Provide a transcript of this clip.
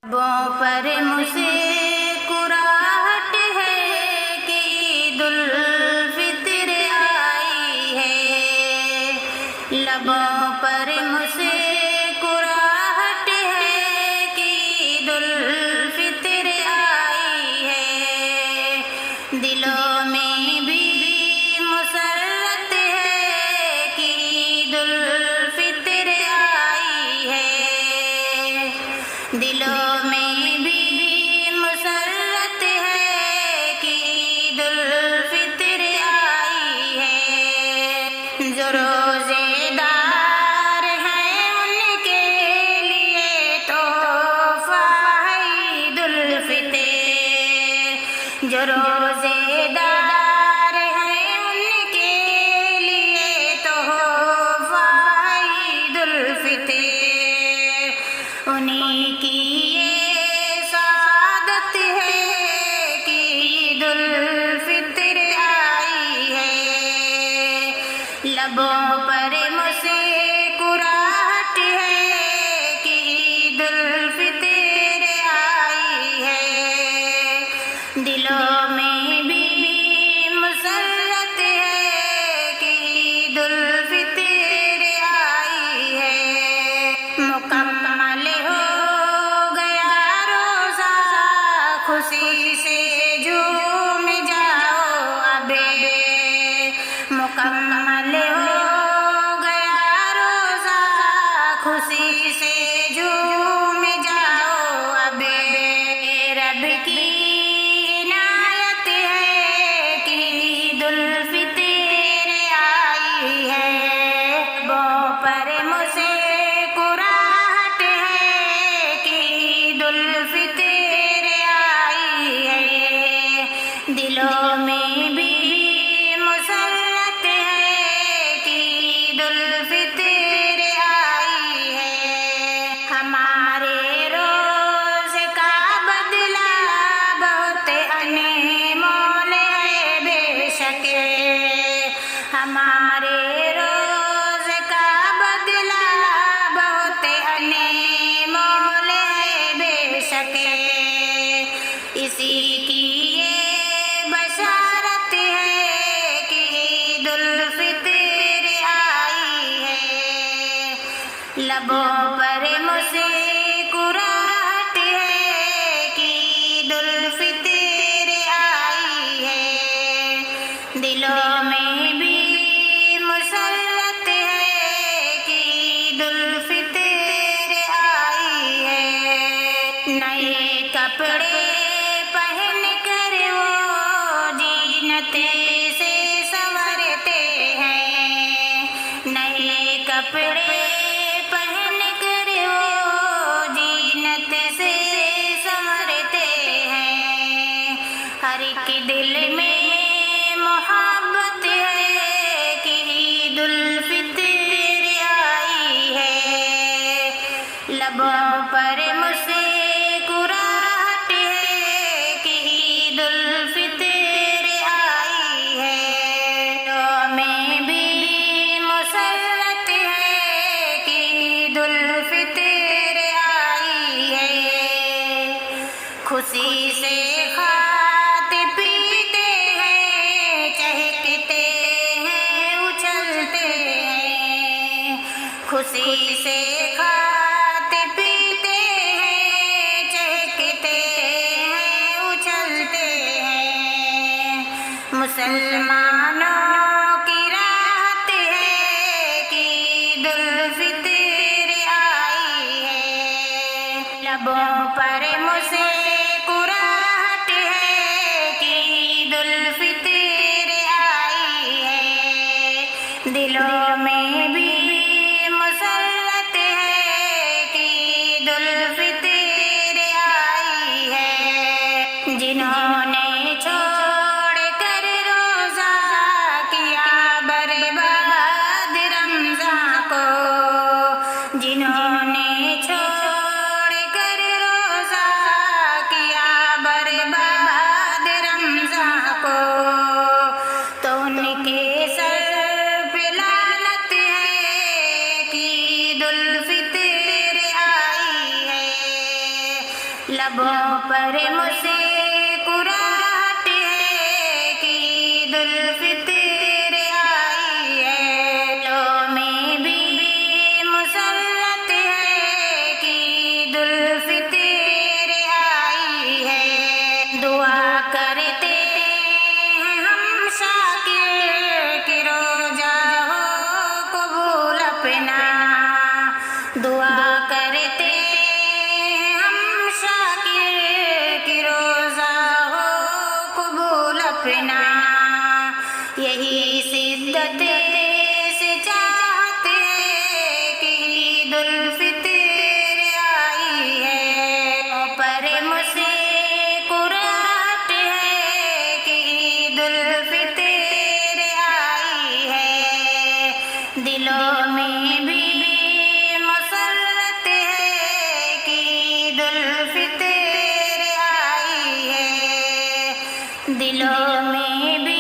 لبوں پر مسکراہٹ ہے کہ عید الفطر آئی ہے، لبوں پر مسکراہٹ ہے کہ عید الفطر آئی ہے، دلوں میں بھی مسرت ہے کہ عید الفطر آئی ہے، دلوں میں بھی مسرت ہے کہ عید الفطر آئی ہے، جو روزے دار ہیں ان کے لیے تحفہ ہے عید الفطر، جو روزے دار ہیں ان کے لیے تحفہ ہے عید الفطر، انہیں کی سعادت ہے کہ عید الفطر آئی ہے، لبوں پر مسکراہٹ ہے کہ عید الفطر آئی ہے، دلوں میں بھی مسرت ہے کہ عید الفطر آئی ہے، مکمل ہو گیا روزہ خوشی سے جھوم جاؤ اب، مکمل ہو گیا روزہ خوشی سے جھوم جاؤ اب، رب کی عنایت ہے کہ عید الفطر آئی ہے، لبوں پر مسکراہٹ ہے کہ عید الفطر آئی ہے، دلوں میں بھی مسرت ہے کہ عید الفطر آئی ہے، ہمارے روز کا بدلہ بہت انمول ہے بے شک، ہمارے روز کا بدلہ بہت انمول ہے بے شک، اسی کی یہ بشارت ہے کہ عید الفطر آئی ہے، لبوں پر مسکراہٹ ہے کہ عید الفطر آئی ہے، دلوں میں بھی مسرت ہے کہ عید الفطر آئی ہے، نئے کپڑے پہن کر وہ زینت سے سنورتے ہیں، نئے کپڑے پہن کر وہ زینت سے سنورتے ہیں، ہر ایک دل میں محبت ہے کہ عید الفطر آئی ہے، لبوں پر مسکراہٹ ہے کہ عید الفطر آئی ہے، دلوں میں بھی مسرت ہے کہ عید الفطر آئی ہے، خوشی سے کھاتے پیتے ہیں چہکتے ہیں اچھلتے ہیں، خوشی سے کھاتے پیتے ہیں چہکتے ہیں اچھلتے ہیں، مسلمانوں کی راحت ہے کہ عید الفطر آئی ہے، لبوں پر مسکراہٹ ہے کہ عید الفطر آئی ہے، دلوں میں بھی مسرت ہے کہ عید الفطر آئی ہے، جنہوں نے چھوڑ کر روزہ کیا برباد رمضان کو، جنہوں نے چھوڑ کر روزہ لبوں پر مسکراہٹ ہے کہ عید الفطر آئی ہے، دلوں میں بھی مسرت ہے کہ عید الفطر آئی ہے۔ دعا کرتے ہیں ہم شاکر کہ روزہ ہو قبول اپنا، دعا کرتے ہیں ہم شاکر کہ روزہ ہو قبول اپنا، یہی شدت سے چاہتے کہ عید الفطر آئی ہے، پر مسکراہٹ ہے کہ عید الفطر آئی ہے، دلوں میں بھی مسرت ہے کہ عید الفطر آئی ہے، دلوں میں بھی